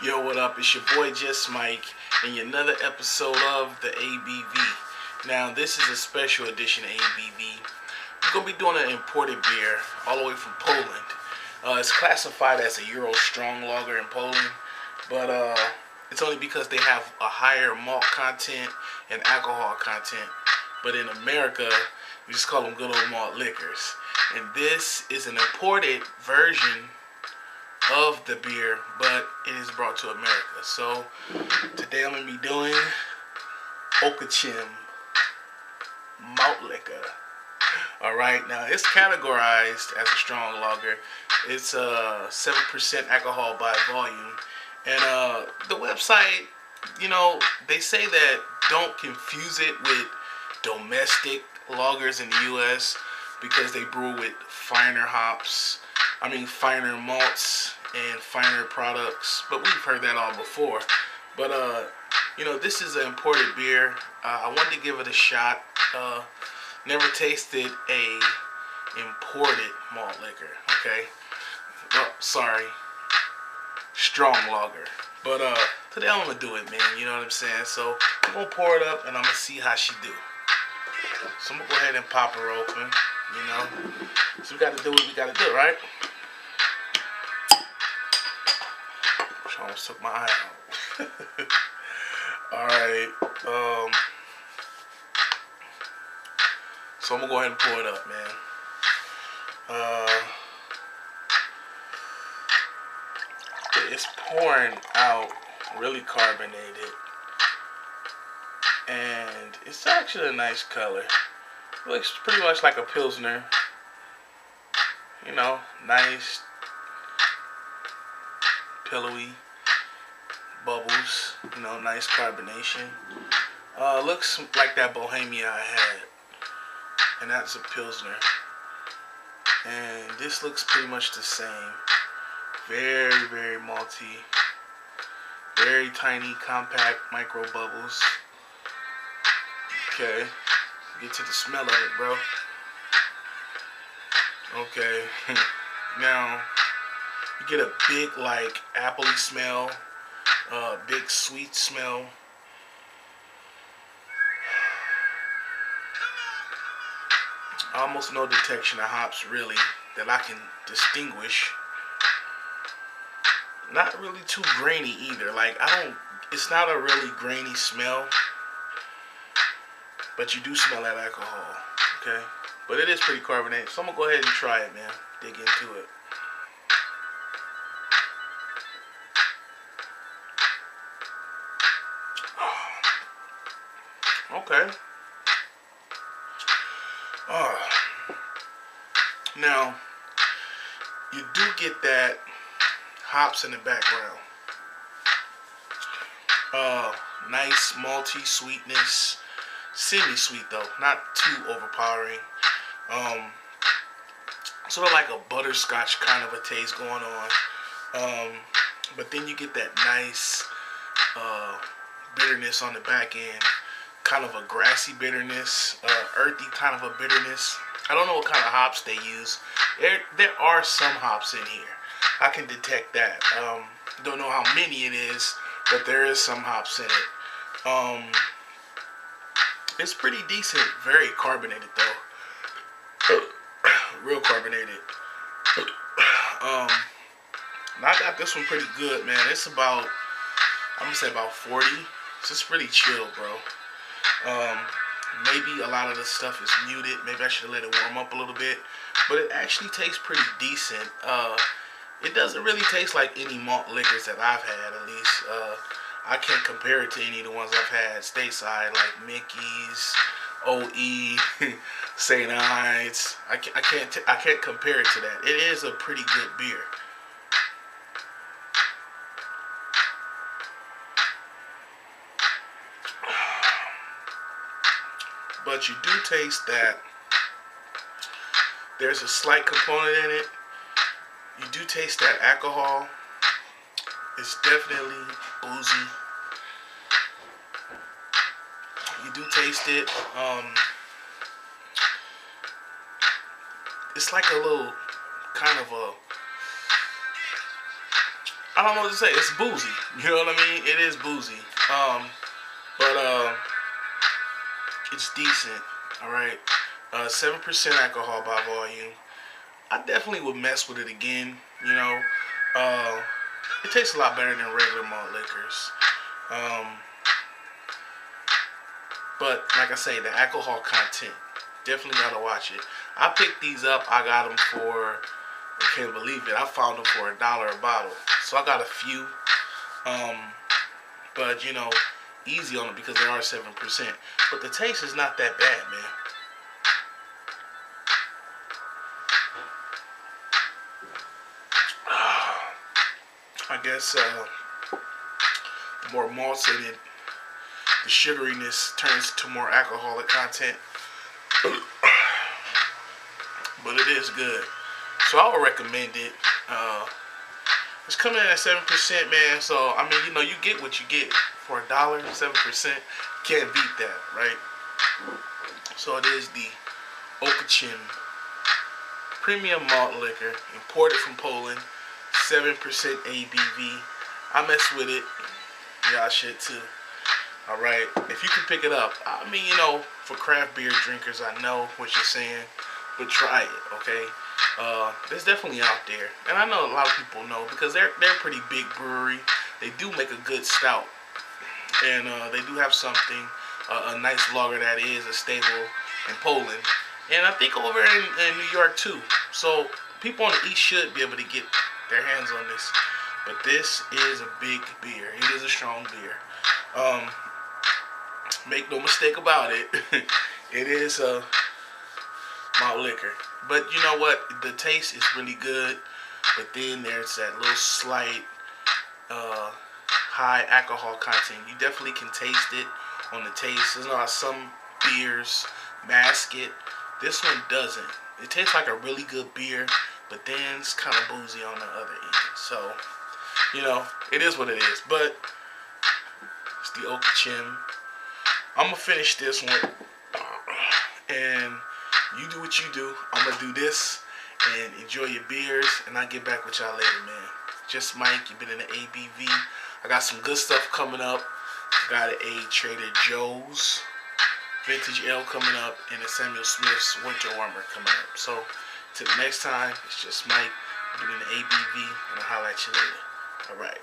Yo, what up? It's your boy Just Mike, and another episode of the ABV. Now, this is a special edition ABV. We're gonna be doing an imported beer all the way from Poland. It's classified as a Euro strong lager in Poland, but it's only because they have a higher malt content and alcohol content. But in America, we just call them good old malt liquors. And this is an imported version of the beer, but it is brought to America. So today I'm going to be doing Okochim malt liquor. Alright, now it's categorized as a strong lager. It's 7% alcohol by volume. And the website, they say that don't confuse it with domestic lagers in the US because they brew with finer malts and finer products, but we've heard that all before. But this is an imported beer. I wanted to give it a shot. Never tasted a imported malt liquor. Okay, well, sorry, strong lager. But today I'm gonna do it, man. You know what I'm saying? So I'm gonna pour it up and I'm gonna see how she do. So I'm gonna go ahead and pop her open. So we gotta do what we gotta do, right? I almost took my eye out. Alright. So I'm gonna go ahead and pour it up, man. It's pouring out really carbonated. And it's actually a nice color. It looks pretty much like a Pilsner. Nice, pillowy bubbles, nice carbonation. Looks like that Bohemia I had, and that's a Pilsner. And this looks pretty much the same. Very, very malty, very tiny, compact micro bubbles. Okay, get to the smell of it, bro. Okay, now you get a big, like, appley smell. Big sweet smell. Almost no detection of hops, really, that I can distinguish. Not really too grainy either. Like, it's not a really grainy smell, but you do smell that alcohol. Okay, but it is pretty carbonated, so I'm gonna go ahead and try it, man. Dig into it. Okay. Now, you do get that hops in the background. Nice malty sweetness. Semi-sweet though, not too overpowering. Sort of like a butterscotch kind of a taste going on. But then you get that nice bitterness on the back end. Kind of a grassy bitterness, earthy kind of a bitterness. I don't know what kind of hops they use. There are some hops in here. I can detect that. Don't know how many it is, but there is some hops in it. It's pretty decent. Very carbonated though. Real carbonated. I got this one pretty good, man. It's about, I'm gonna say about 40. So it's really chill, bro. Maybe a lot of the stuff is muted. Maybe I should have let it warm up a little bit. But it actually tastes pretty decent. It doesn't really taste like any malt liquors that I've had, at least. I can't compare it to any of the ones I've had stateside, like Mickey's, OE, St. Ides. I can't compare it to that. It is a pretty good beer. But you do taste that there's a slight component in it. You do taste that alcohol. It's definitely boozy. You do taste it. It's like a little kind of a I don't know what to say. It's boozy. You know what I mean? It is boozy. But it's decent. All right. 7% alcohol by volume. I definitely would mess with it again. You know, uh, it tastes a lot better than regular malt liquors. Um, but like I say, the alcohol content, definitely gotta watch it. I picked these up. I got them for, I can't believe it, I found them for $1 a bottle. So I got a few. Um, but you know, easy on them because they are 7%. But the taste is not that bad, man. I guess the more malts in it, the sugariness turns to more alcoholic content. But it is good. So I would recommend it. It's coming in at 7%, man. So I mean, you know, you get what you get for $1, 7%. Can't beat that, right? So it is the Okochim premium malt liquor, imported from Poland, 7% ABV. I mess with it. Y'all should too. Alright, if you can pick it up, I mean, you know, for craft beer drinkers, I know what you're saying, but try it, okay? It's definitely out there, and I know a lot of people know because they're a pretty big brewery. They do make a good stout, and they do have something, a nice lager that is a staple in Poland, and I think over in New York too. So people on the East should be able to get their hands on this. But this is a big beer. It is a strong beer. Make no mistake about it. It is a malt liquor. But you know what? The taste is really good. But then there's that little slight high alcohol content. You definitely can taste it on the taste. There's not some beers mask it. This one doesn't. It tastes like a really good beer, but then it's kind of boozy on the other end. So, you know, it is what it is. But it's the Okochim. I'm going to finish this one. And you do what you do. I'm going to do this and enjoy your beers. And I'll get back with y'all later, man. Just Mike. You've been in the ABV. I got some good stuff coming up. Got a Trader Joe's Vintage Ale coming up, and a Samuel Smith's Winter Warmer coming up. So, till the next time, it's just Mike doing the ABV, and I'll holler at you later. Alright.